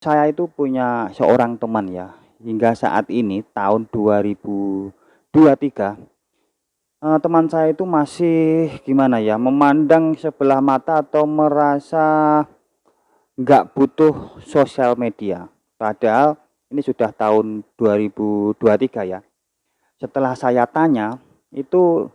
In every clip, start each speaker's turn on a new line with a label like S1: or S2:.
S1: Saya itu punya seorang teman ya, hingga saat ini tahun 2023, teman saya itu masih gimana ya, memandang sebelah mata atau merasa nggak butuh sosial media. Padahal ini sudah tahun 2023 ya. Setelah saya tanya, itu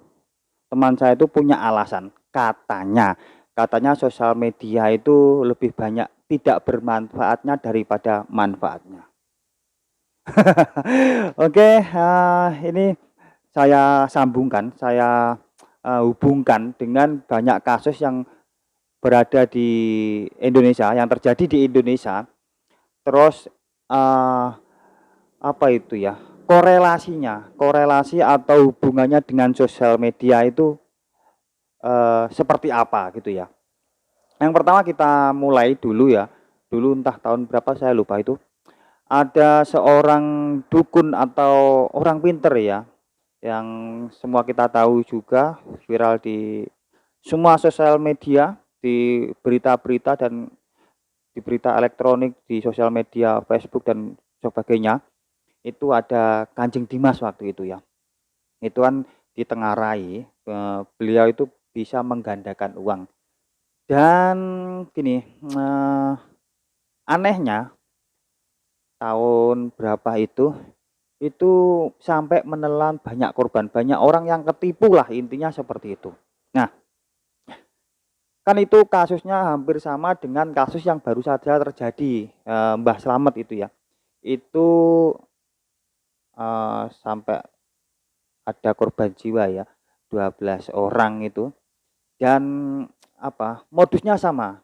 S1: teman saya itu punya alasan, katanya sosial media itu lebih banyak tidak bermanfaatnya daripada manfaatnya. Oke, ini saya sambungkan, saya, hubungkan dengan banyak kasus yang berada di Indonesia, yang terjadi di Indonesia, terus, eee, apa itu ya, korelasi atau hubungannya dengan sosial media itu, seperti apa gitu ya. Yang pertama kita mulai dulu ya, dulu entah tahun berapa saya lupa itu, ada seorang dukun atau orang pinter ya, yang semua kita tahu juga viral di semua sosial media, di berita-berita dan di berita elektronik, di sosial media Facebook dan sebagainya, itu ada Kanjeng Dimas waktu itu ya. Itu kan ditengarai, beliau itu bisa menggandakan uang dan gini, anehnya tahun berapa itu sampai menelan banyak korban, banyak orang yang ketipu lah intinya seperti itu. Nah, kan itu kasusnya hampir sama dengan kasus yang baru saja terjadi, Mbah Slamet itu ya. Itu, sampai ada korban jiwa ya, 12 orang itu dan apa, modusnya sama,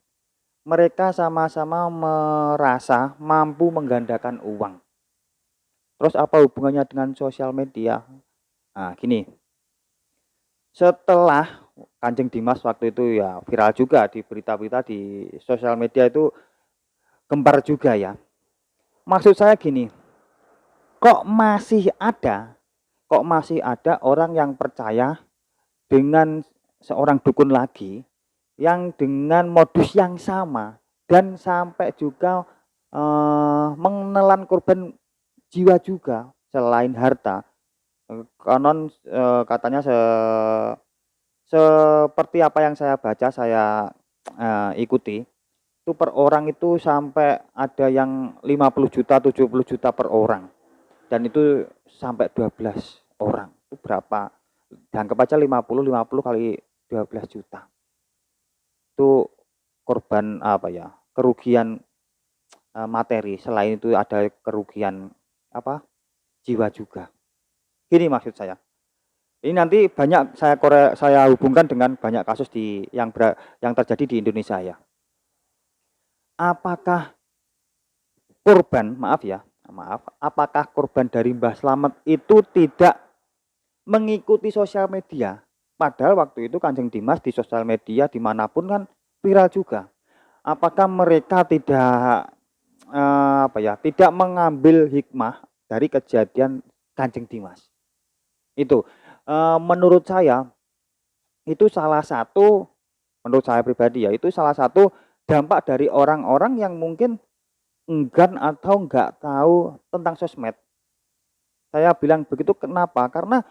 S1: mereka sama-sama merasa mampu menggandakan uang. Terus apa hubungannya dengan sosial media? Nah gini, setelah Kanjeng Dimas waktu itu ya viral juga di berita-berita di sosial media itu gempar juga ya. Maksud saya gini, kok masih ada kok masih ada orang yang percaya dengan seorang dukun lagi yang dengan modus yang sama dan sampai juga, menelan korban jiwa juga selain harta. Konon, katanya seperti apa yang saya baca, saya, ikuti, itu per orang itu sampai ada yang 50 juta 70 juta per orang, dan itu sampai 12 orang, itu berapa, dianggap aja 50 kali 12 juta. Itu korban apa ya, kerugian, materi, selain itu ada kerugian apa, jiwa juga. Gini maksud saya. Ini nanti banyak saya hubungkan dengan banyak kasus yang terjadi di Indonesia ya. Apakah korban, apakah korban dari Mbah Slamet itu tidak mengikuti sosial media? Padahal waktu itu Kanjeng Dimas di sosial media dimanapun kan viral juga. Apakah mereka tidak mengambil hikmah dari kejadian Kanjeng Dimas? Itu, menurut saya itu salah satu, menurut saya pribadi ya, itu salah satu dampak dari orang-orang yang mungkin enggan atau nggak tahu tentang sosmed. Saya bilang begitu kenapa? Karena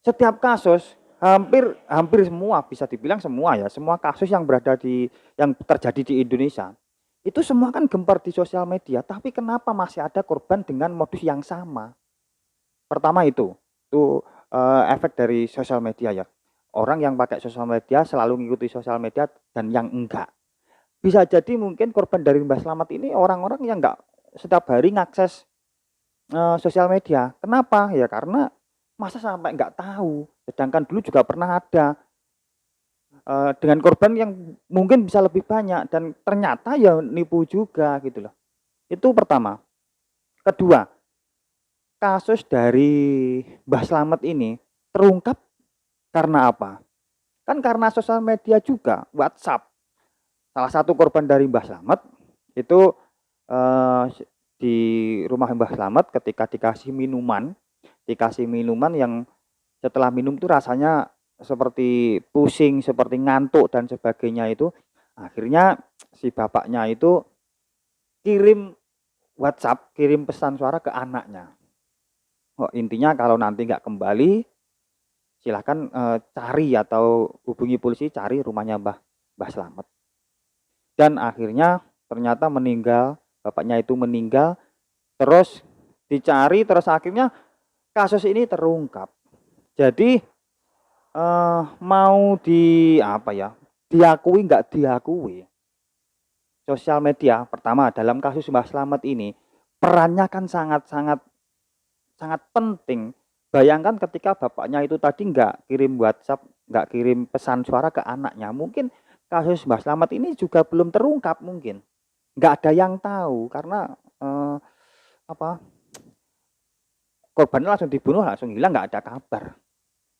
S1: setiap kasus, hampir hampir semua, bisa dibilang semua ya, semua kasus yang terjadi di Indonesia, itu semua kan gempar di sosial media, tapi kenapa masih ada korban dengan modus yang sama? Pertama itu, efek dari sosial media ya. Orang yang pakai sosial media selalu mengikuti sosial media dan yang enggak. Bisa jadi mungkin korban dari Mbah Slamet ini orang-orang yang enggak setiap hari ngakses, sosial media. Kenapa? Ya karena masa sampai enggak tahu, sedangkan dulu juga pernah ada, dengan korban yang mungkin bisa lebih banyak dan ternyata ya nipu juga gitu loh. Itu pertama. Kedua, kasus dari Mbah Slamet ini terungkap karena apa? Kan karena sosial media juga, WhatsApp. Salah satu korban dari Mbah Slamet itu, eee, di rumah Mbah Slamet ketika dikasih minuman yang setelah minum tuh rasanya seperti pusing, seperti ngantuk dan sebagainya itu, akhirnya si bapaknya itu kirim WhatsApp kirim pesan suara ke anaknya. Oh, intinya kalau nanti nggak kembali, silahkan cari atau hubungi polisi, cari rumahnya Mbah Slamet. Dan akhirnya ternyata meninggal, bapaknya itu meninggal, terus dicari, terus akhirnya kasus ini terungkap. Jadi mau di apa ya, diakui nggak diakui, sosial media pertama dalam kasus Mbah Slamet ini perannya kan sangat-sangat sangat penting. Bayangkan ketika bapaknya itu tadi nggak kirim WhatsApp, nggak kirim pesan suara ke anaknya, mungkin kasus Mbah Slamet ini juga belum terungkap mungkin. Nggak ada yang tahu karena apa, korbannya langsung dibunuh, langsung hilang, nggak ada kabar.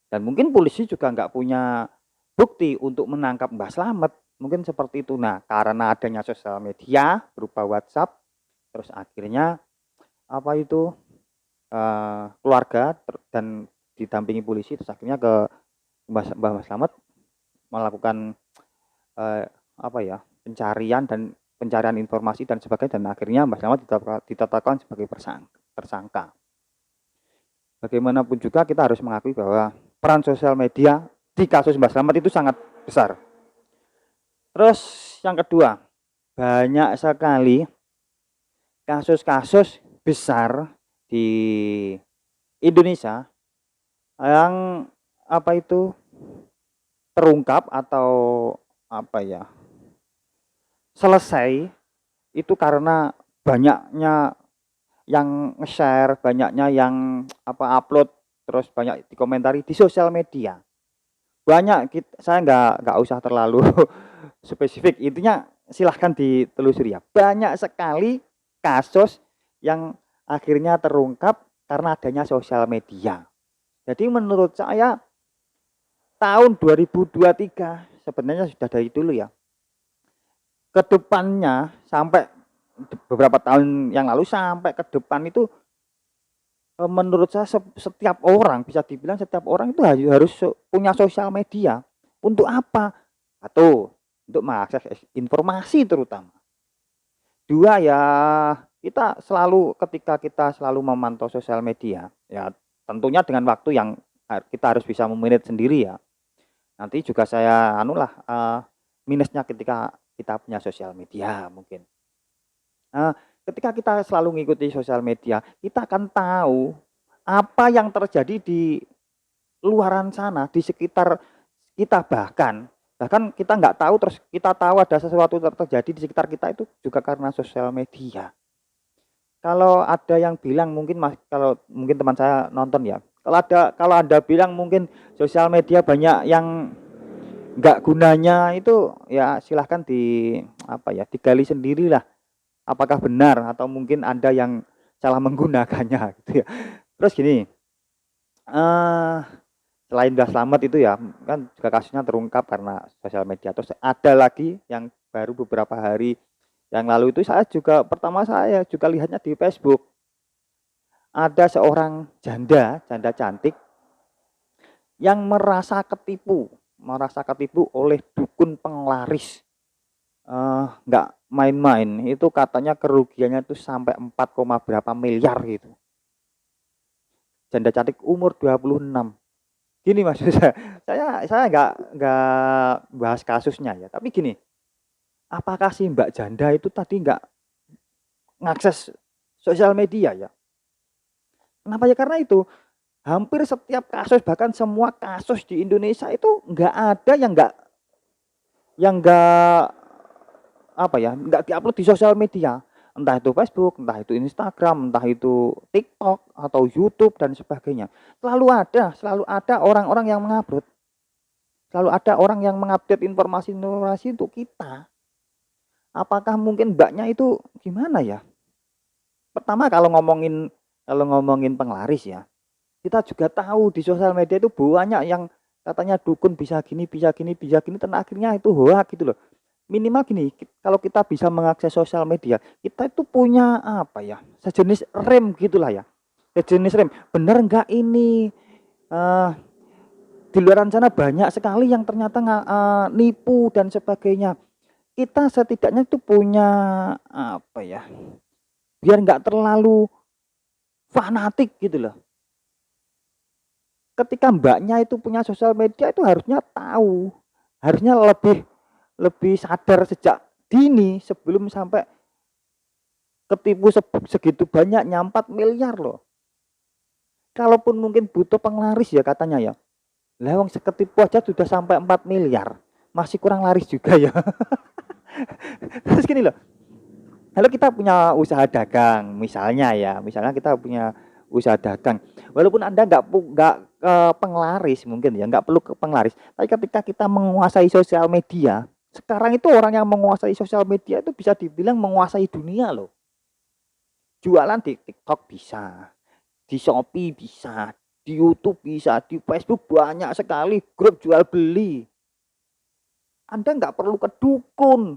S1: Dan mungkin polisi juga nggak punya bukti untuk menangkap Mbah Slamet. Mungkin seperti itu. Nah, karena adanya sosial media berupa WhatsApp, terus akhirnya apa itu keluarga dan didampingi polisi, terus akhirnya ke Mbah Slamet melakukan apa ya, pencarian informasi dan sebagainya, dan akhirnya Mbah Slamet ditetapkan sebagai tersangka. Bagaimanapun juga kita harus mengakui bahwa peran sosial media di kasus Mbah Slamet itu sangat besar. Terus yang kedua, banyak sekali kasus-kasus besar di Indonesia yang apa itu terungkap atau apa ya, selesai itu karena banyaknya yang nge-share, banyaknya yang apa upload, terus banyak dikomentari di sosial media. Banyak, saya nggak usah terlalu spesifik, intinya silahkan ditelusuri ya. Banyak sekali kasus yang akhirnya terungkap karena adanya sosial media. Jadi menurut saya tahun 2023 sebenarnya sudah dari dulu ya, kedepannya sampai beberapa tahun yang lalu sampai ke depan itu menurut saya setiap orang, bisa dibilang setiap orang itu harus punya sosial media. Untuk apa? Satu, untuk mengakses informasi terutama. Dua ya, kita selalu ketika kita selalu memantau sosial media, ya tentunya dengan waktu yang kita harus bisa memanage sendiri ya. Nanti juga saya minusnya ketika kita punya sosial media mungkin. Ketika kita selalu mengikuti sosial media, kita akan tahu apa yang terjadi di luaran sana, di sekitar kita, bahkan kita nggak tahu, terus kita tahu ada sesuatu terjadi di sekitar kita itu juga karena sosial media. Kalau ada yang bilang mungkin kalau mungkin teman saya nonton ya, kalau Anda bilang mungkin sosial media banyak yang nggak gunanya, itu ya silahkan digali sendirilah. Apakah benar atau mungkin Anda yang salah menggunakannya gitu ya. Terus gini, selain Mbah Slamet itu ya, kan juga kasusnya terungkap karena sosial media. Terus ada lagi yang baru beberapa hari yang lalu itu saya juga lihatnya di Facebook. Ada seorang janda cantik yang merasa ketipu oleh dukun penglaris. Nggak main-main, itu katanya kerugiannya itu sampai 4, berapa miliar gitu. Janda cantik umur 26. Gini Mas, saya nggak bahas kasusnya ya, tapi gini, apakah si Mbak Janda itu tadi nggak ngakses sosial media ya? Kenapa ya? Karena itu hampir setiap kasus, bahkan semua kasus di Indonesia itu nggak ada yang nggak diupload di sosial media, entah itu Facebook, entah itu Instagram, entah itu TikTok atau YouTube dan sebagainya. Selalu ada orang-orang yang mengupload, selalu ada orang yang mengupdate informasi untuk kita. Apakah mungkin mbaknya itu gimana ya? Pertama kalau ngomongin penglaris ya, kita juga tahu di sosial media itu banyak yang katanya dukun bisa gini, dan akhirnya itu hoax gitu loh. Minimal gini, kalau kita bisa mengakses sosial media, kita itu punya sejenis rem gitulah ya, sejenis rem. Bener nggak ini di luar sana banyak sekali yang ternyata nipu dan sebagainya. Kita setidaknya itu punya biar nggak terlalu fanatik gitu loh. Ketika Mbaknya itu punya sosial media itu harusnya tahu, harusnya lebih lebih sadar sejak dini sebelum sampai ketipu segitu banyaknya 4 miliar loh. Kalaupun mungkin butuh penglaris ya katanya ya. Lah wong seketipu aja sudah sampai 4 miliar. Masih kurang laris juga ya. Terus gini loh. Kalau kita punya usaha dagang, misalnya ya, misalnya kita punya usaha dagang. Walaupun Anda nggak ke penglaris mungkin ya, nggak perlu ke penglaris. Tapi ketika kita menguasai sosial media, sekarang itu orang yang menguasai sosial media itu bisa dibilang menguasai dunia loh. Jualan di TikTok bisa, di Shopee bisa, di YouTube bisa, di Facebook banyak sekali grup jual beli. Anda nggak perlu ke dukun,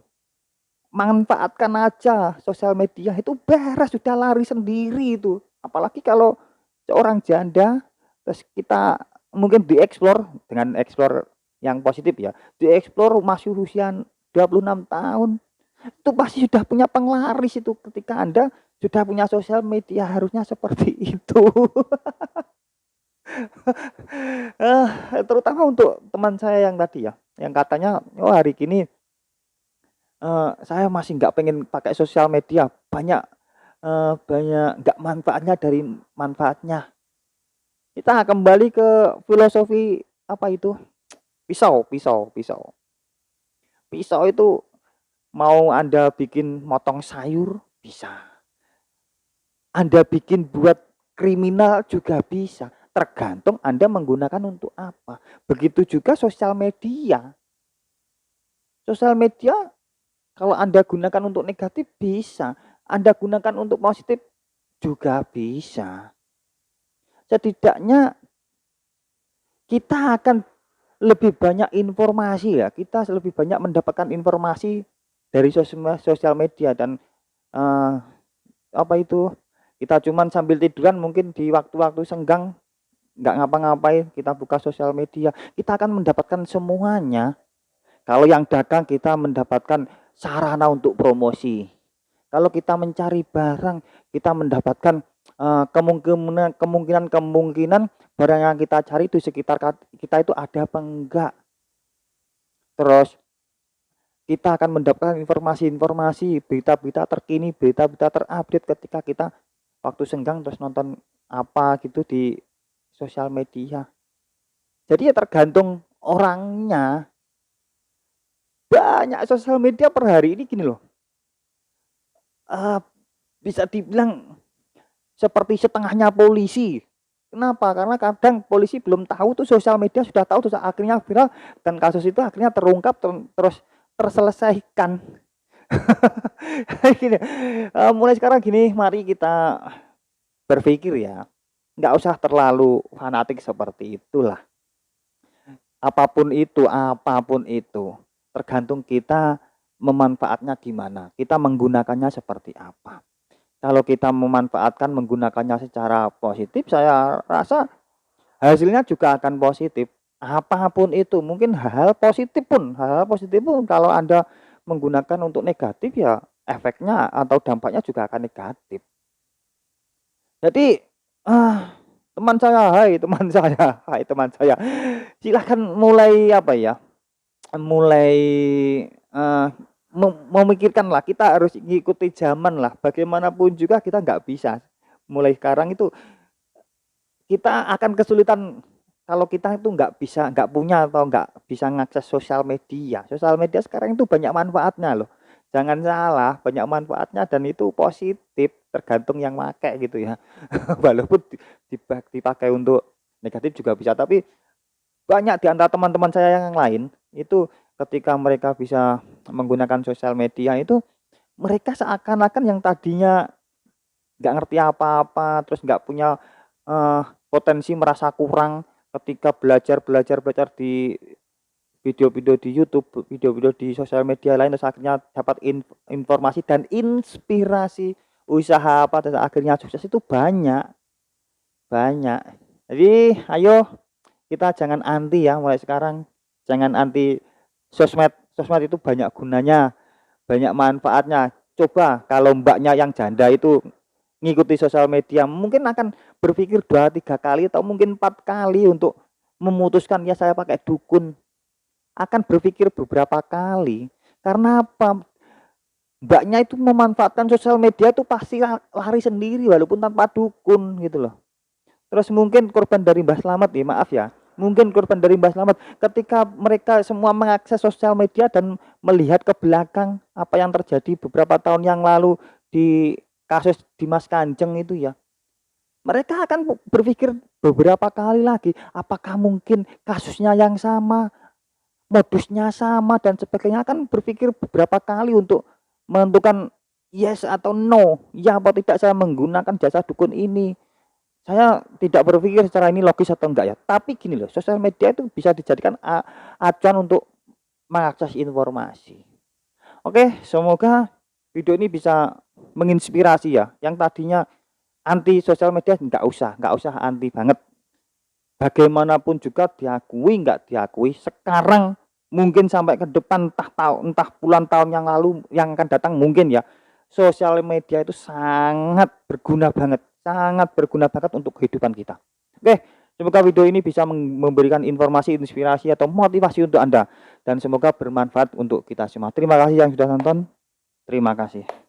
S1: manfaatkan aja sosial media itu beres, sudah lari sendiri itu. Apalagi kalau seorang janda terus kita mungkin dieksplor dengan eksplor yang positif ya, dieksplor masih usia 26 tahun itu pasti sudah punya penglaris itu. Ketika Anda sudah punya sosial media harusnya seperti itu. Terutama untuk teman saya yang tadi ya, yang katanya oh hari ini saya masih nggak pengen pakai sosial media, banyak nggak manfaatnya dari manfaatnya. Kita kembali ke filosofi apa itu? Pisau, pisau, pisau. Pisau itu mau Anda bikin motong sayur bisa. Anda bikin buat kriminal juga bisa. Tergantung Anda menggunakan untuk apa. Begitu juga sosial media. Sosial media kalau Anda gunakan untuk negatif bisa. Anda gunakan untuk positif juga bisa. Setidaknya kita akan lebih banyak informasi ya. Kita lebih banyak mendapatkan informasi dari sosial media dan apa itu? Kita cuman sambil tiduran mungkin di waktu-waktu senggang nggak ngapa-ngapain kita buka sosial media, kita akan mendapatkan semuanya. Kalau yang dagang kita mendapatkan sarana untuk promosi. Kalau kita mencari barang, kita mendapatkan kemungkinan barang yang kita cari itu sekitar kita itu ada apa enggak. Terus kita akan mendapatkan informasi-informasi, berita-berita terkini, berita-berita terupdate ketika kita waktu senggang terus nonton apa gitu di sosial media. Jadi ya tergantung orangnya. Banyak sosial media per hari ini gini loh. Bisa dibilang seperti setengahnya polisi. Kenapa? Karena kadang polisi belum tahu tuh sosial media sudah tahu terus akhirnya viral dan kasus itu akhirnya terungkap terus terselesaikan. Gini, mulai sekarang gini, mari kita berpikir ya, nggak usah terlalu fanatik seperti itulah. Apapun itu, tergantung kita memanfaatnya gimana, kita menggunakannya seperti apa. Kalau kita memanfaatkan menggunakannya secara positif, saya rasa hasilnya juga akan positif. Apapun itu, mungkin hal-hal positif pun kalau Anda menggunakan untuk negatif ya efeknya atau dampaknya juga akan negatif. Jadi teman saya, silahkan mulai apa ya? Mulai memikirkan lah, kita harus mengikuti zaman lah. Bagaimanapun juga kita nggak bisa. Mulai sekarang itu kita akan kesulitan kalau kita itu nggak punya atau nggak bisa mengakses sosial media. Sosial media sekarang itu banyak manfaatnya loh. Jangan salah, banyak manfaatnya dan itu positif, tergantung yang pakai gitu ya. Walaupun dipakai untuk negatif juga bisa, tapi banyak di antara teman-teman saya yang lain itu ketika mereka bisa menggunakan sosial media itu mereka seakan-akan yang tadinya nggak ngerti apa-apa terus nggak punya potensi merasa kurang ketika belajar di video-video di YouTube, video-video di sosial media lain terus akhirnya dapat informasi dan inspirasi usaha apa terus akhirnya sukses itu banyak. Jadi ayo kita jangan anti ya mulai sekarang, jangan anti sosmed. Sosmed itu banyak gunanya, banyak manfaatnya. Coba kalau mbaknya yang janda itu ngikuti sosial media, mungkin akan berpikir 2-3 kali atau mungkin 4 kali untuk memutuskan, ya saya pakai dukun. Akan berpikir beberapa kali. Karena apa? Mbaknya itu memanfaatkan sosial media itu pasti lari sendiri walaupun tanpa dukun gitu loh. Terus mungkin korban dari Mbah Slamet ya, maaf ya. Mungkin korban dari Mbah Slamet ketika mereka semua mengakses sosial media dan melihat ke belakang apa yang terjadi beberapa tahun yang lalu di kasus Dimas Kanjeng itu ya. Mereka akan berpikir beberapa kali lagi, apakah mungkin kasusnya yang sama, modusnya sama dan sebagainya, akan berpikir beberapa kali untuk menentukan yes atau no, ya atau tidak saya menggunakan jasa dukun ini. Saya tidak berpikir secara ini logis atau enggak ya. Tapi gini loh, sosial media itu bisa dijadikan acuan untuk mengakses informasi. Oke, semoga video ini bisa menginspirasi ya. Yang tadinya anti sosial media nggak usah anti banget. Bagaimanapun juga diakui nggak diakui, sekarang mungkin sampai ke depan entah puluhan tahun yang lalu yang akan datang mungkin ya, sosial media itu sangat berguna banget untuk kehidupan kita. Oke, semoga video ini bisa memberikan informasi, inspirasi atau motivasi untuk Anda dan semoga bermanfaat untuk kita semua. Terima kasih yang sudah nonton. Terima kasih.